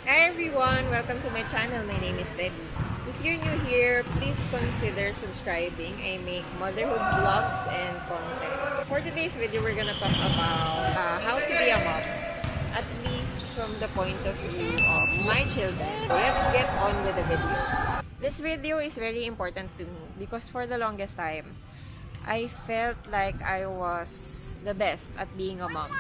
Hi everyone! Welcome to my channel. My name is Debbie. If you're new here, please consider subscribing. I make motherhood vlogs and content. For today's video, we're gonna talk about how to be a mom, at least from the point of view of my children. Let's get on with the video. This video is very important to me because for the longest time, I felt like I was the best at being a mom.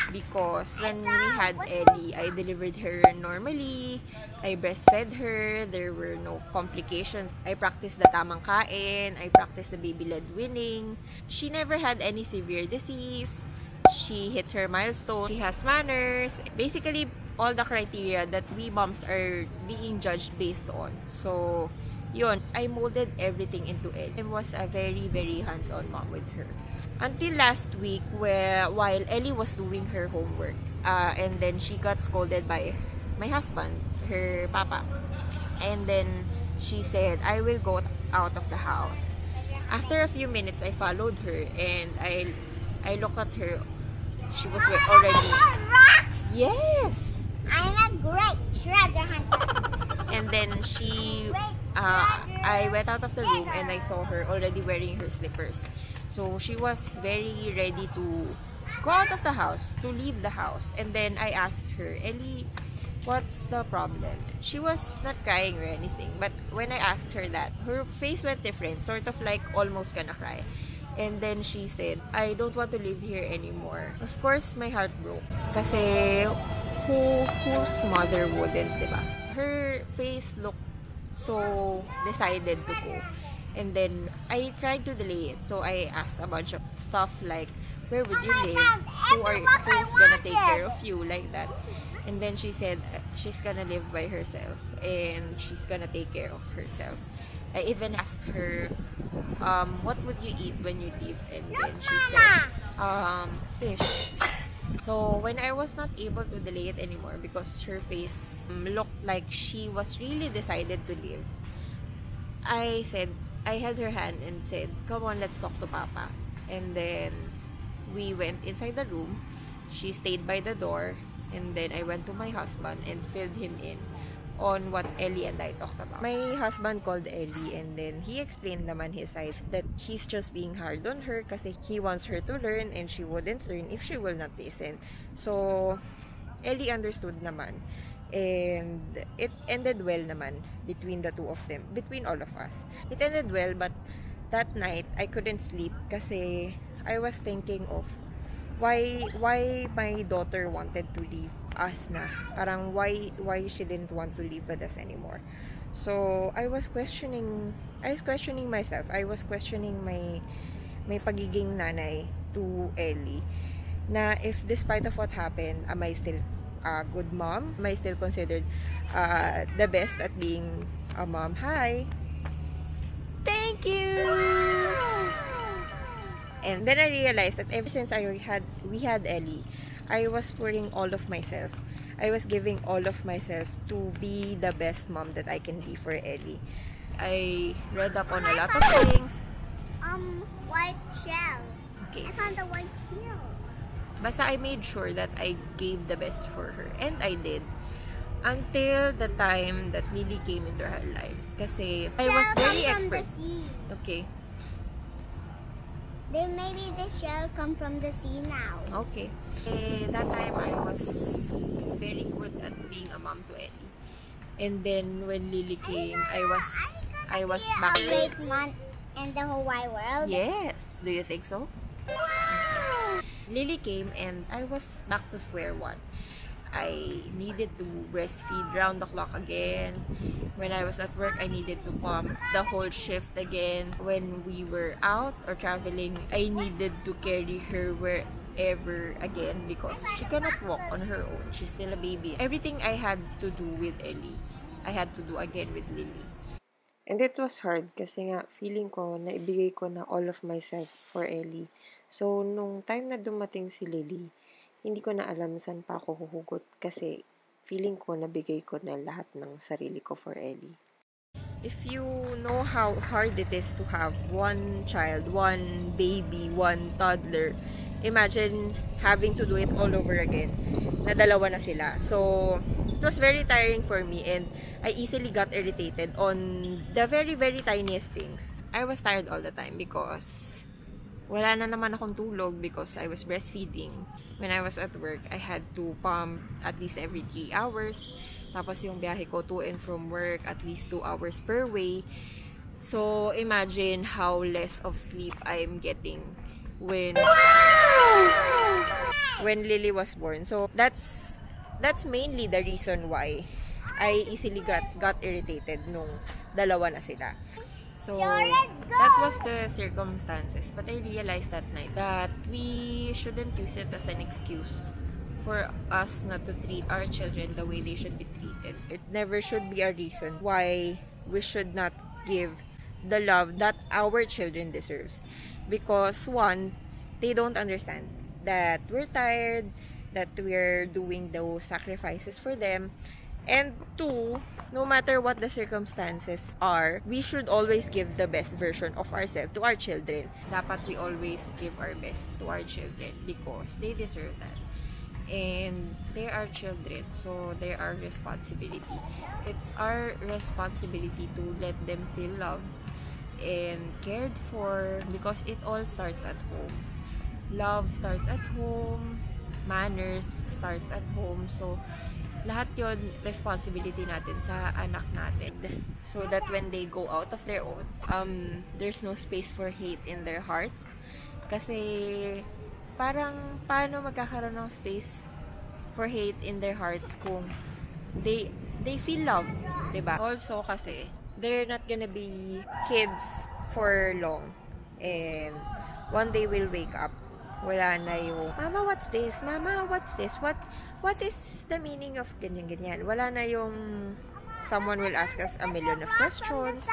Because when we had Ellie, I delivered her normally, I breastfed her, there were no complications. I practiced the tamang kain, I practiced the baby-led weaning. She never had any severe disease, she hit her milestone, she has manners. Basically, all the criteria that we moms are being judged based on. So, yun, I molded everything into Ellie. I was a very, very hands-on mom with her. Until last week, while Ellie was doing her homework, and then she got scolded by my husband, her papa. And then she said, I will go out of the house. After a few minutes, I followed her and I looked at her. She was already... Yes! I'm a great treasure hunter. And then I went out of the room and I saw her already wearing her slippers. So she was very ready to go out of the house, to leave the house. And then I asked her, Ellie, what's the problem? She was not crying or anything. But when I asked her that, her face went different, sort of like almost gonna cry. And then she said, I don't want to live here anymore. Of course, my heart broke. Kasi whose mother wouldn't, diba? Her face looked so decided to go. And then I tried to delay it. So I asked a bunch of stuff like, where would you live? Who's gonna take care of you? Like that. And then she said she's gonna live by herself and she's gonna take care of herself. I even asked her, what would you eat when you leave? And then she said, fish. So when I was not able to delay it anymore because her face looked like she was really decided to leave, I held her hand and said, come on, let's talk to Papa. And then we went inside the room. She stayed by the door. And then I went to my husband and filled him in on what Ellie and I talked about. My husband called Ellie and then he explained naman his side that he's just being hard on her kasi he wants her to learn and she wouldn't learn if she will not listen. So, Ellie understood naman. And it ended well naman between the two of them, between all of us. It ended well, but that night, I couldn't sleep kasi I was thinking of why my daughter wanted to leave us na. Parang why she didn't want to live with us anymore. So, I was questioning myself. I was questioning my pagiging nanay to Ellie. Na if despite of what happened, am I still a good mom? Am I still considered the best at being a mom? Hi! Thank you! And then I realized that ever since we had Ellie, I was pouring all of myself. I was giving all of myself to be the best mom that I can be for Ellie. I read up on a lot of things. White shell. Okay. I found the white shell. Basta I made sure that I gave the best for her. And I did. Until the time that Lily came into her lives. Kasi I was very expert. From the sea. Okay. Then maybe the shell come from the sea now. Okay. That time I was very good at being a mom to Ellie. And then when Lily came, I was back a great mom in the whole wide world. Yes. Do you think so? Wow. Lily came and I was back to square one. I needed to breastfeed round the clock again. When I was at work, I needed to pump the whole shift again. When we were out or traveling, I needed to carry her wherever again because she cannot walk on her own. She's still a baby. Everything I had to do with Ellie, I had to do again with Lily. And it was hard kasi nga feeling ko na ibigay ko na all of myself for Ellie. So, nung time na dumating si Lily, hindi ko na alam saan pa ako huhugot kasi feeling ko nabigay ko na lahat ng sarili ko for Ellie. If you know how hard it is to have one child, one baby, one toddler, imagine having to do it all over again na dalawa na sila. So, It was very tiring for me, and I easily got irritated on the very, very tiniest things. I was tired all the time because wala na naman akong tulog because I was breastfeeding. When I was at work, I had to pump at least every 3 hours. Tapos yung biyahe ko to and from work, at least 2 hours per way. So, imagine how less of sleep I'm getting when Lily was born. So, that's mainly the reason why I easily got irritated nung dalawa na sila. So, that was the circumstances. But I realized that night that we shouldn't use it as an excuse for us not to treat our children the way they should be treated. It never should be a reason why we should not give the love that our children deserves. Because one, they don't understand that we're tired, that we're doing those sacrifices for them. And two, no matter what the circumstances are, we should always give the best version of ourselves to our children. Dapat we always give our best to our children because they deserve that. And they are children, so they are responsibility. It's our responsibility to let them feel loved and cared for because it all starts at home. Love starts at home, manners starts at home. So, lahat yon responsibility natin sa anak natin. So that when they go out of their own, there's no space for hate in their hearts. Kasi, parang, paano magkakaroon ng space for hate in their hearts kung they feel love, diba? Also, kasi, they're not gonna be kids for long. And, one day will wake up. Wala na yung, Mama, what's this? Mama, what's this? What is the meaning of ganyan-ganyan? Wala na yung someone will ask us a million of questions.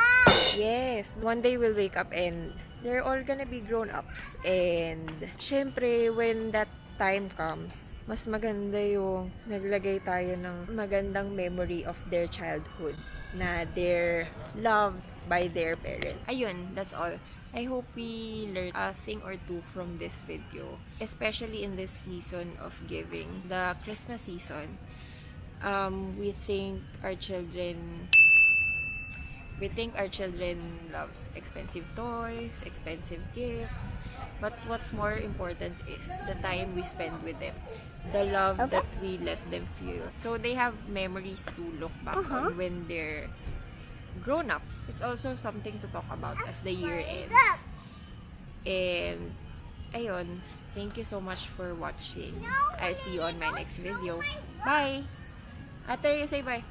Yes. One day we'll wake up and they're all gonna be grown-ups. And, syempre, when that time comes, mas maganda yung naglagay tayo ng magandang memory of their childhood na they're loved by their parents. Ayun, that's all. I hope we learned a thing or two from this video, especially in this season of giving, the Christmas season. We think our children loves expensive toys, expensive gifts, but what's more important is the time we spend with them, the love that we let them feel. So they have memories to look back on when they're grown up. It's also something to talk about as the year ends. And ayun, thank you so much for watching. I'll see you on my next video. Bye! Ate, you say bye.